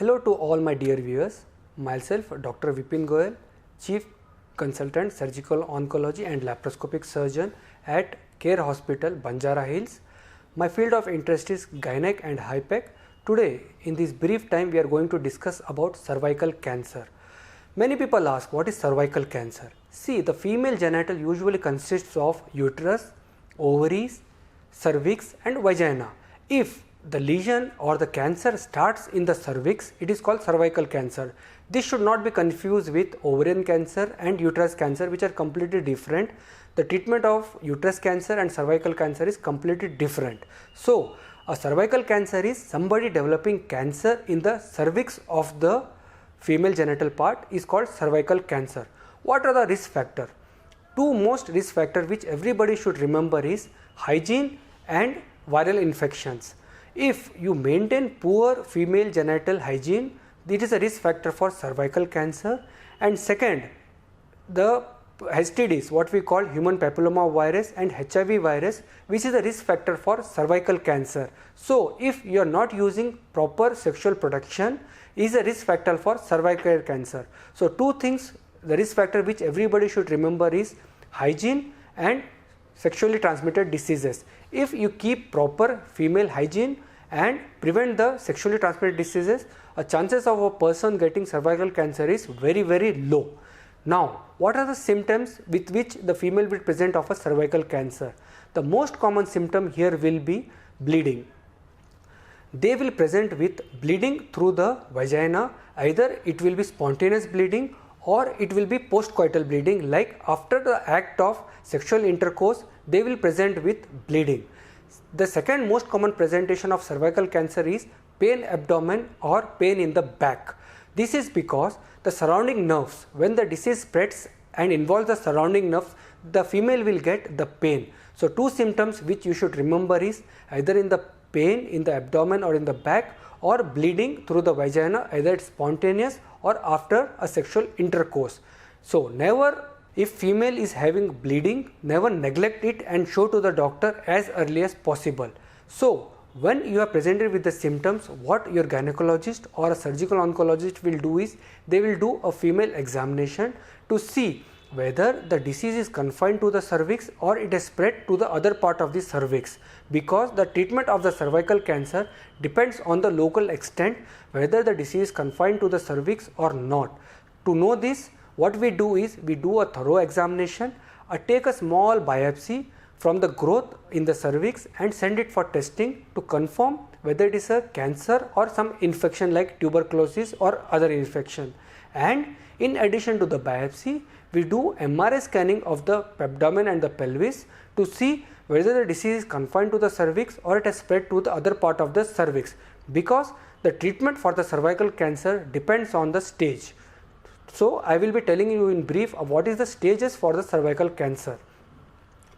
Hello to all my dear viewers. Myself Dr. Vipin Goyal, Chief Consultant Surgical Oncology and Laparoscopic Surgeon at Care Hospital, Banjara Hills. My field of interest is gynec and HIPEC. Today in this brief time we are going to discuss about cervical cancer. Many people ask, what is cervical cancer? See, the female genital usually consists of uterus, ovaries, cervix and vagina. If the lesion or the cancer starts in the cervix, it is called cervical cancer. This should not be confused with ovarian cancer and uterus cancer, which are completely different. The treatment of uterus cancer and cervical cancer is completely different. So, a cervical cancer is somebody developing cancer in the cervix of the female genital part is called cervical cancer. What are the risk factors? Two most risk factors which everybody should remember is hygiene and viral infections. If you maintain poor female genital hygiene, it is a risk factor for cervical cancer. And second, the STDs, what we call human papilloma virus and HIV virus, which is a risk factor for cervical cancer. So, if you are not using proper sexual protection, is a risk factor for cervical cancer. So, two things, the risk factor which everybody should remember is hygiene and sexually transmitted diseases. If you keep proper female hygiene and prevent the sexually transmitted diseases, chances of a person getting cervical cancer is very low. Now, what are the symptoms with which the female will present of a cervical cancer? The most common symptom here will be bleeding. They will present with bleeding through the vagina. Either it will be spontaneous bleeding or it will be postcoital bleeding, like after the act of sexual intercourse they will present with bleeding. The second most common presentation of cervical cancer is pain abdomen or pain in the back. This is because the surrounding nerves, when the disease spreads and involves the surrounding nerves, the female will get the pain. So, two symptoms which you should remember is either in the pain in the abdomen or in the back, or bleeding through the vagina, either it's spontaneous or after a sexual intercourse. So, never, if female is having bleeding, never neglect it and show to the doctor as early as possible. So, when you are presented with the symptoms, what your gynecologist or a surgical oncologist will do is, they will do a female examination to see whether the disease is confined to the cervix or it has spread to the other part of the cervix, because the treatment of the cervical cancer depends on the local extent whether the disease is confined to the cervix or not. To know this, what we do is, we do a thorough examination, take a small biopsy from the growth in the cervix and send it for testing to confirm whether it is a cancer or some infection like tuberculosis or other infection. And in addition to the biopsy, we do MRI scanning of the abdomen and the pelvis to see whether the disease is confined to the cervix or it has spread to the other part of the cervix, because the treatment for the cervical cancer depends on the stage. So, I will be telling you in brief what is the stages for the cervical cancer.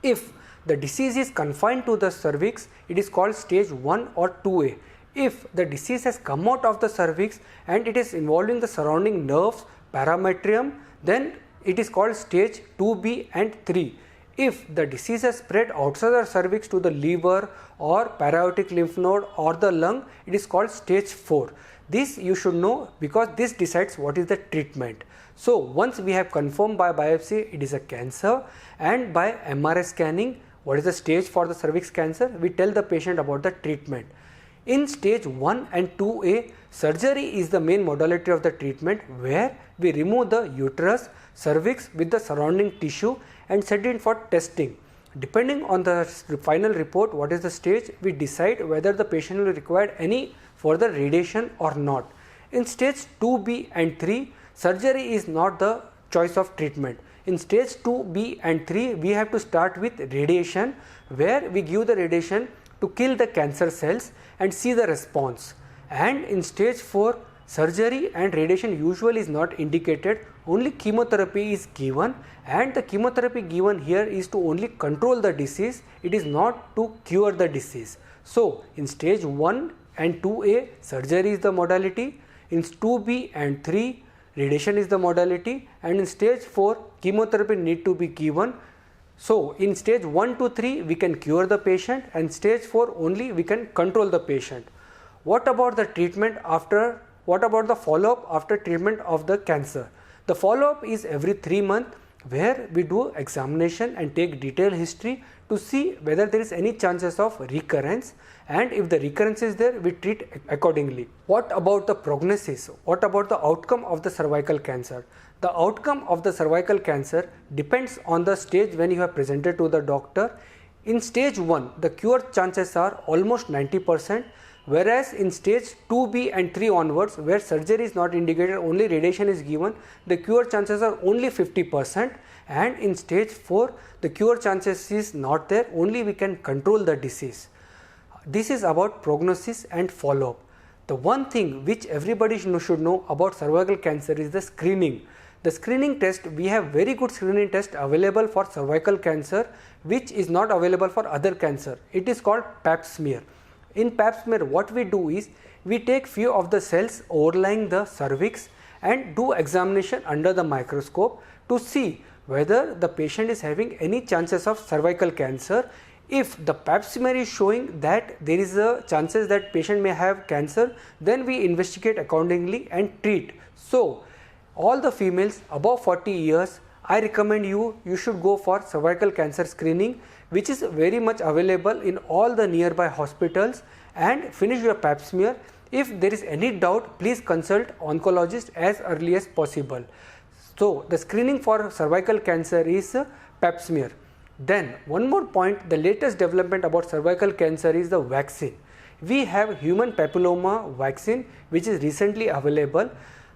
If the disease is confined to the cervix, it is called stage 1 or 2A. If the disease has come out of the cervix and it is involving the surrounding nerves, parametrium, then it is called stage 2B and 3. If the disease has spread outside the cervix to the liver or para-aortic lymph node or the lung, it is called stage 4. This you should know, because this decides what is the treatment. So, once we have confirmed by biopsy it is a cancer, and by MRI scanning what is the stage for the cervix cancer, we tell the patient about the treatment. In stage 1 and 2A, surgery is the main modality of the treatment, where we remove the uterus, cervix with the surrounding tissue and send it for testing. Depending on the final report, what is the stage, we decide whether the patient will require any further radiation or not. In stage 2B and 3, surgery is not the choice of treatment. In stage 2B and 3, we have to start with radiation, where we give the radiation to kill the cancer cells and see the response. And in stage 4, surgery and radiation usually is not indicated, only chemotherapy is given, and the chemotherapy given here is to only control the disease, it is not to cure the disease. So, in stage 1 and 2A, surgery is the modality, in 2B and 3, radiation is the modality, and in stage 4, chemotherapy need to be given. So, in stage 1 to 3, we can cure the patient, and stage 4 only we can control the patient. What about the treatment after what about the follow-up after treatment of the cancer? The follow-up is every 3 months, where we do examination and take detailed history to see whether there is any chances of recurrence, and if the recurrence is there, we treat accordingly. What about the prognosis? What about the outcome of the cervical cancer? The outcome of the cervical cancer depends on the stage when you have presented to the doctor. In stage 1, the cure chances are almost 90%, whereas in stage 2B and 3 onwards, where surgery is not indicated, only radiation is given, the cure chances are only 50%, and in stage 4, the cure chances is not there, only we can control the disease. This is about prognosis and follow-up. The one thing which everybody should know about cervical cancer is the screening. The screening test, we have very good screening test available for cervical cancer, which is not available for other cancer. It is called Pap smear. In Pap smear, what we do is, we take few of the cells overlying the cervix and do examination under the microscope to see whether the patient is having any chances of cervical cancer. If the Pap smear is showing that there is a chances that patient may have cancer, then we investigate accordingly and treat. So, all the females above 40 years, I recommend you should go for cervical cancer screening, which is very much available in all the nearby hospitals, and finish your Pap smear. If there is any doubt, please consult oncologist as early as possible. So, the screening for cervical cancer is Pap smear. Then one more point, the latest development about cervical cancer is the vaccine. We have human papilloma vaccine which is recently available.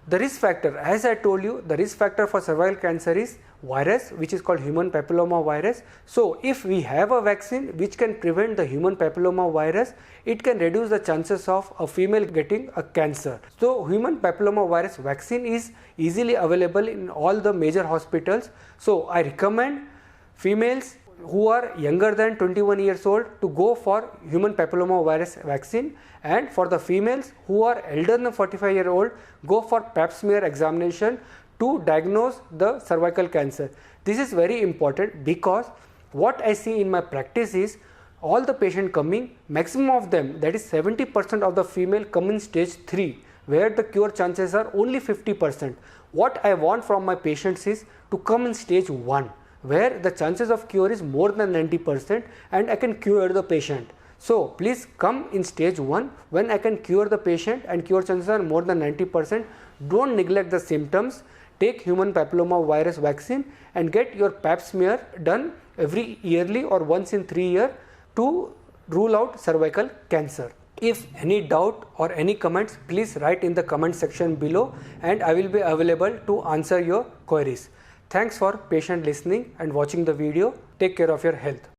The risk factor, as I told you, the risk factor for cervical cancer is virus, which is called human papilloma virus. So, if we have a vaccine which can prevent the human papilloma virus, it can reduce the chances of a female getting a cancer. So, human papilloma virus vaccine is easily available in all the major hospitals. So, I recommend females who are younger than 21 years old to go for human papilloma virus vaccine, and for the females who are elder than 45-year-old, go for Pap smear examination to diagnose the cervical cancer. This is very important because what I see in my practice is, all the patient coming, maximum of them, that is 70% of the female come in stage 3, where the cure chances are only 50%. What I want from my patients is to come in stage 1, where the chances of cure is more than 90% and I can cure the patient. So, please come in stage 1 when I can cure the patient and cure chances are more than 90%. Don't neglect the symptoms. Take human papilloma virus vaccine and get your Pap smear done every yearly or once in 3 years to rule out cervical cancer. If any doubt or any comments, please write in the comment section below and I will be available to answer your queries. Thanks for patient listening and watching the video. Take care of your health.